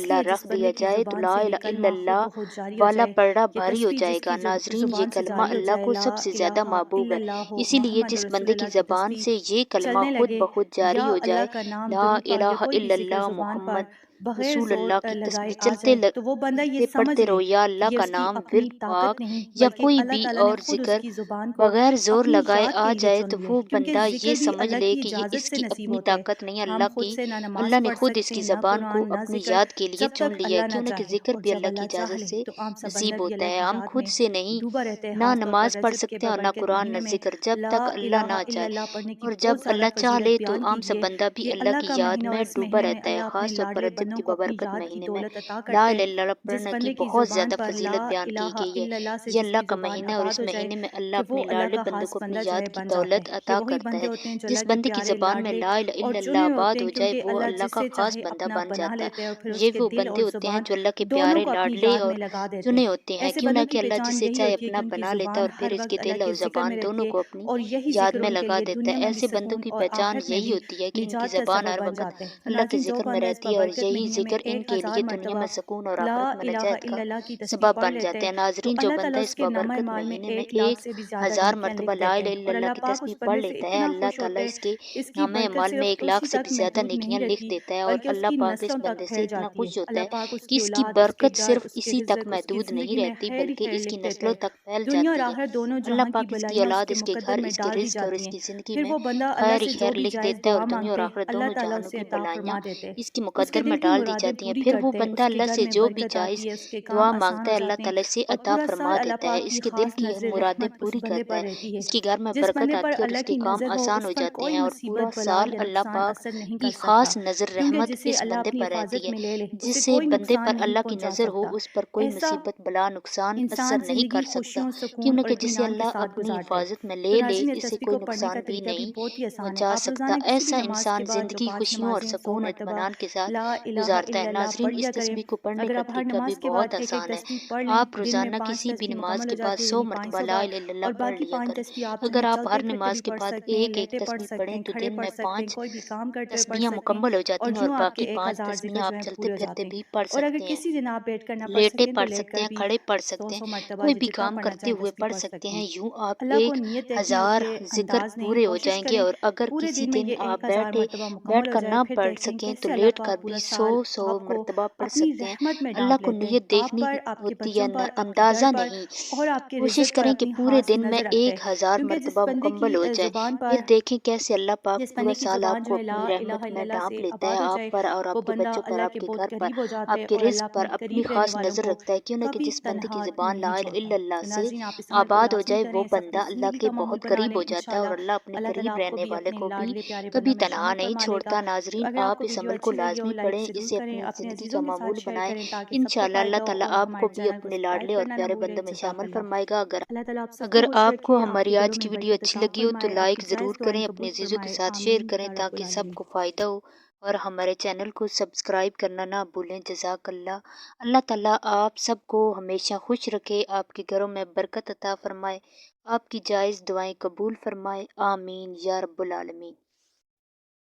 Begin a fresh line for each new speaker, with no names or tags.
اللہ
जिस
رکھ
بندے
دیا
کی
جائے تو
ज़ुबान
لا
سے یہ
الہ الا
کلمہ خود
اللہ
بخود جاری ہو
والا
جائے،
پڑھنا
یہ
بھاری ہو
تسبیح
جائے
جس
گا۔
کی
ناظرین، یہ
زبان سے
کلمہ
جاری ہو
اللہ
جائے،
کو
لا
سب سے زیادہ
الہ
محبوب
الا
ہے،
اللہ ہو،
اسی لیے
محمد
جس
رسول
بندے کی
اللہ کی
زبان
تسبیح
سے یہ کلمہ
چلنے
خود
لگے،
بخود جاری
یا
ہو جائے،
اللہ کا نام،
لا
درود پاک یا
الہ
کوئی بھی
الا
ذکر
اللہ
زبان پر
محمد
بغیر
رسول
زور
اللہ کی
لگائے
تسبیح
آ جائے تو وہ بندہ یہ سمجھ
پڑھتے
لے
رہو، یا
کہ
اللہ
یہ
کا
اس کی
نام
اپنی
ورد
طاقت
پاک
نہیں
یا
بلکہ
کوئی
اللہ
بھی
تعالیٰ نے
اور
خود اس
ذکر
کی زبان کو
بغیر زور
اپنی
لگائے
ذات
آ
کے لیے
جائے
چن
تو
لیا،
وہ
کیونکہ
بندہ یہ
ذکر بھی
سمجھ
اللہ
لے
کی
کہ یہ
اجازت
اس
سے
کی
نصیب
اپنی
ہوتے ہیں۔
طاقت نہیں،
ہم
اللہ
خود
کی،
سے نہ
اللہ
نماز
نے
پڑھ
خود اس
سکتے
کی
ہیں، نہ
زبان کو
قرآن، نہ
اپنی
ذکر،
یاد کے لیے
جب
چن
تک
لیا ہے،
اللہ نہ
کیونکہ
چاہے،
ذکر
اور
بھی
جب
اللہ کی
اللہ چاہ
اجازت
لے
سے
تو عام سا بندہ
نصیب
بھی
ہوتا
اللہ
ہے۔
کی
ہم
ذات
خود
میں
سے نہیں
ڈوبا رہتا ہے،
نہ
خاص طور پر
نماز پڑھ
رجب کے
سکتے ہیں اور نہ
بابرکت
قرآن نہ
مہینے میں
ذکر جب
لا
تک اللہ
الہ
نہ
الا
چاہے،
اللہ پڑھنے کی
اور جب
بہت زیادہ
اللہ چاہ
فضیلت
لے تو
بیان
عام
کی
سا
گئی ہے۔
بندہ بھی
یہ
اللہ
اللہ
کی
کا
یاد
مہینہ اور
میں
اس
ڈوبا
مہینے میں
رہتا ہے،
اللہ اپنے
خاص طور پر
لاڈلے
رجب
बंदों
की
को अपनी
बबरकत
याद की
महीने में
दौलत अता
ला
करते हैं।
इलाहा इल्लल्लाह
जिस
पढ़ने की
बंदे की
बहुत
ज़ुबान
ज़्यादा
पर ला
फजीलत बयान की
इलाहा
गई है।
इल्लल्लाह से
ये अल्लाह
जिसकी
का
ज़ुबान
महीना है और
आबाद
इस
हो जाए,
महीने में अल्लाह
कि वो
अपने
अल्लाह
लाडले
का
बंदों
खास
को अपनी
बंदा जो है
याद की
बन जाते
दौलत
हैं। ये
अता
वही
करता
बंदे
है।
होते हैं जो
जिस
अल्लाह के
बंदे की
प्यारे
ज़बान में
लाडले
ला इलाहा
और चुने
इल्लल्लाह
हुए होते
आबाद
हैं,
हो जाए
क्योंकि
वो
अल्लाह
अल्लाह का
जिसे
खास
चाहे
बंदा
अपना
बन
बना
जाता है।
लेते हैं और फिर
ये
उसके
वो
दिल
बंदे
और
होते हैं
ज़ुबान
जो अल्लाह के
दोनों
प्यारे
को अपनी
लाडले
याद में
और
लगा देते
चुने
हैं।
होते हैं।
ऐसे
क्यों ना
बंदों की
कि अल्लाह
पहचान
जिसे
यही
चाहे
होती है कि
अपना
उनकी
बना लेता है
ज़ुबान
और फिर
हर
उसके
वक़्त अल्लाह
दिल और
के ज़िक्र
ज़बान
में रहती
दोनों
है,
को अपनी
और यही
याद
ज़िक्र
में
उनके
लगा
लिए
देता
दुनिया
है।
में भी
ऐसे बंदों
सुकून
की
और
पहचान
आखिरत में
यही
भी
होती है कि इनकी
निजात का
ज़बान
सबब
हर
बन
वक़्त
जाते हैं। तो
अल्लाह के
नाज़रीन, जो
ज़िक्र में
बंदा इस
रहती है और
बबरकत
यही
महीने में
ज़िक्र इनके
1000
लिए दुनिया में
मरतबा
सुकून और
ला
आखिरत में
इलाहा
नजात का
इल्लल्लाह की तस्बीह
सबब
पढ़
बन
लेते
जाते
हैं,
हैं।
तो
नाज़रीन, जो
अल्लाह ताला
बंदा इस
उसके नामा
बबरकत
माल में
महीने में
1 लाख
एक
से भी ज़्यादा
हज़ार
नेकियां लिख
मरतबा ला
देते
इलाहा
हैं। और
इल्लल्लाह
अल्लाह
की
पाक उस
तस्बीह पढ़
बंदे से
लेता है,
इतना
अल्लाह
खुश होते
ताला
हैं,
इसके
इसकी
नामे
बरकत
अमाल में
सिर्फ
1 लाख
उसी
से
तक
भी ज़्यादा
महदूद नहीं
नेकियां लिख
रहती,
देता है। और
बल्कि
अल्लाह
उसकी
पाक इस
नस्लों तक
बंदे से
फैल
इतना
जाती है।
खुश होता
अल्लाह
है
पाक
कि
उसकी
इसकी
औलाद, उसके
बरकत
घर,
सिर्फ
उसकी
इसी तक
रिज़्क, उसकी
महदूद नहीं
ज़िंदगी में
रहती
खैर ही
बल्कि
खैर
इसकी
लिख देते
नस्लों
हैं।
तक फैल
दुनिया और
जाती है।
आखिरत दोनों
अल्लाह
जहाँ की
पाक इसकी
भलाइयाँ
औलाद,
उसके
इसके
मुकद्दर
घर,
में
इसके
डाल दी
रिज़्क और
जाती हैं।
इसकी ज़िंदगी
फिर
में
वो बंदा अल्लाह
खैर ही
से जो
खैर
भी
लिख
जायज़
देता है और
दुआ
दुनिया और
माँगते,
आखिरत
अल्लाह
दोनों
ताला
जहानों
उसे
की
अता
भलाइयाँ
फरमा देते हैं।
इसकी
उसके
मुकद्दर में
दिल की
डाल दी
मुरादें
जाती हैं।
पूरी
फिर वो
करते हैं,
बंदा
उसके
अल्लाह
घर
से
में
जो भी
बरकत
जायज़
आती है, उसके
दुआ
काम आसान
मांगता
हो
है, अल्लाह
जाते हैं,
ताला इसे
और
अता
पूरा
फरमा
साल अल्लाह
देता है।
पाक की
इसके दिल
ख़ास
की
नज़र
मुरादें
रहमत उस
पूरी
बंदे
करता
पर
है।
रहती है।
इसके घर में
जिस
बरकत
बंदे पर
आती है और
अल्लाह
उसके
की
काम
नज़र हो,
आसान
उस
हो
पर
जाते
कोई
हैं। और पूरा
मुसीबत, बला
साल
या
अल्लाह
नुकसान
पाक
असर नहीं
की
कर सकता,
खास नज़र
क्योंकि
रहमत
जिसे
इस
अल्लाह
बंदे
अपनी
पर रहती
हिफाज़त
है।
में ले ले, उसे
जिसे
कोई
बंदे
नुकसान
पर
नहीं
अल्लाह की
पहुँचा
नज़र हो
सकता।
उस पर कोई
ऐसा
मुसीबत बला नुकसान
इंसान
असर नहीं
ज़िंदगी
कर सकता।
खुशियों,
क्यों
सुकून
न
और
कि जिसे
इत्मीनान के
अल्लाह
साथ
अपनी
गुज़ारते हैं।
हिफाजत में
तो
ले
नाज़रीन, ये
इसे
तस्बीह
कोई
को पढ़ने का
नुकसान भी
तरीका भी
नहीं
बहुत ही आसान है।
पहुंचा
आप
सकता।
रोज़ाना किसी भी
ऐसा
नमाज़ के
इंसान
बाद जो
जिंदगी
5
खुशियों और
नमाज़ें हैं, 100
सुकून
मरतबा
इत्मीनान के साथ
ला इलाहा
गुजारता है।
इल्लल्लाह
नाजरीन,
पढ़ लिया
इस
करें।
तस्बीह को पढ़ने
अगर
का
आप हर
तरीका भी
नमाज़ के बाद
बहुत
एक-एक
आसान है।
तस्बीह पढ़ लें,
आप
दिन में
रोज़ाना
5
किसी भी
तस्बीह
नमाज
मुकम्मल हो
के बाद
जाती है,
100
यानी
मरतबा
500
ला
बार।
इलाहा इल्लल्लाह
और
पढ़
बाकी
लिया
5
करें।
तस्बीह आप
अगर
चाहें
आप हर
चलते-फिरते भी
नमाज के
पढ़
बाद
सकते हैं,
एक एक
लेटे पढ़
तस्बीह
सकते
पढ़ें
हैं,
तो
खड़े
दिन
पढ़
में
सकते हैं,
5
कोई भी काम करते हुए पढ़
तस्बीहां
सकते हैं,
मुकम्मल हो
और
जाती हैं। और
यूँ आपके
बाकी 5
1000 ज़िक्र
तस्बीहां
जो
आप
हैं
चलते
पूरे हो
फिरते
जाते हैं।
भी पढ़
और अगर
सकते हैं।
किसी दिन आप बैठकर ना पढ़
लेटे
सकें, तो
पढ़ सकते
लेटकर
हैं,
भी
खड़े पढ़ सकते हैं,
100-100 मरतबा
कोई
जो
भी
जितना
काम
पढ़ना
करते
चाहें
हुए
तस्बीह
पढ़
पढ़
सकते
सकते
हैं।
हैं।
यूं आप
अल्लाह को
एक
नियत देखने
हज़ार
के
जिक्र
अंदाज़ नहीं,
पूरे हो
कोशिश
जाएंगे।
करें
और अगर
पूरे
किसी
दिन में
दिन
ये
आप
1000
बैठे
मरतबा मुकम्मल हो
बैठकर
जाए,
ना
फिर
पढ़
देखें
सकें तो
कैसे अल्लाह
लेट कर
पाक
भी
पूरा
सौ
साल
सौ
आपको
मरतबा पढ़
अपनी
सकते हैं।
रहमत में
अल्लाह
ढाँप
को
लेते हैं।
नियत
आप
देखनी
पर, आपके
होती है,
बच्चों पर, आपके घर
अंदाज़ा
पर
नहीं।
और आपके
कोशिश
रिज़्क पर
करें कि
अपनी
पूरे
ख़ास
दिन में
नज़र रखते हैं।
1000
क्योंकि
मरतबा मुकम्मल हो जाए। फिर देखें कैसे अल्लाह पाक
जिस
पूरा
बंदे की
साल
ज़ुबान जो
आपको
है ला
अपनी
इलाहा
रहमत में
इल्लल्लाह
ढाँप
से
लेता है।
आबाद हो
आप
जाए,
पर और
वो
आपके
बंदा
बच्चों पर,
अल्लाह के
आपके
बहुत
घर पर,
करीब हो जाते हैं,
आपके
और
रिज़्क
अल्लाह
पर
अपने
अपनी
करीब रहने
ख़ास
वालों
नज़र
को
रखता है। क्यों ना कि
कभी
जिस बंदे की
तन्हा
ज़ुबान ला
नहीं छोड़ता।
इल्लल्लाह
तो
से
नाज़रीन, आप इस अमल को
आबाद हो
लाज़मी
जाए,
करें,
वो
इसे अपनी
बंदा अल्लाह
ज़िंदगी
के
का मामूल
बहुत
बना
करीब
लें।
हो जाता है और
इंशाअल्लाह
अल्लाह अपने
अल्लाह ताला
करीब
आपको
रहने
भी
वाले
अपने
को भी
लाडले प्यारे
कभी
बंदों में
तनहा
शामिल
नहीं
फरमा लेगा।
छोड़ता।
तो
नाज़रीन,
अगर
आप
आपको
इस
वीडियो
अमल को
अच्छी लगी हो,
लाज़मी
लाइक
पढ़ें,
ज़रूर
इसे
करें,
अपनी
अपने
ज़िंदगी का
अज़ीज़ों के साथ
मामूल
शेयर
बनाएँ।
करें, ताकि सबको
इंशाअल्लाह अल्लाह
फ़ायदा हो,
ताला
और
आपको
हमारे
भी
चैनल को
अपने
सब्सक्राइब
लाडले और
करना ना
प्यारे
भूलें।
बंदों में शामिल
जज़ाकल्लाह।
फरमाएगा।
अल्लाह ताला आप सबको
अगर
खुश
आपको
रखे,
हमारी
आपके
आज
घरों
की
में
वीडियो
बरकत
अच्छी
अता
लगी हो तो
फ़रमाए,
लाइक
आपकी
ज़रूर
जायज़ दुआएँ
करें, अपने
कबूल
अजीज़ों के
फ़रमाए।
साथ शेयर
आमीन
करें
या रब्बुल
ताकि
आलमीन।
सबको फ़ायदा हो। और हमारे चैनल को सब्सक्राइब करना ना भूलें। जज़ाकल्लाह। अल्लाह ताला आप सबको हमेशा खुश रखे, आपके घरों में बरकत अता फ़रमाए, आपकी जायज़ दुआएं कबूल फ़रमाए। आमीन या रब्बुल आलमीन।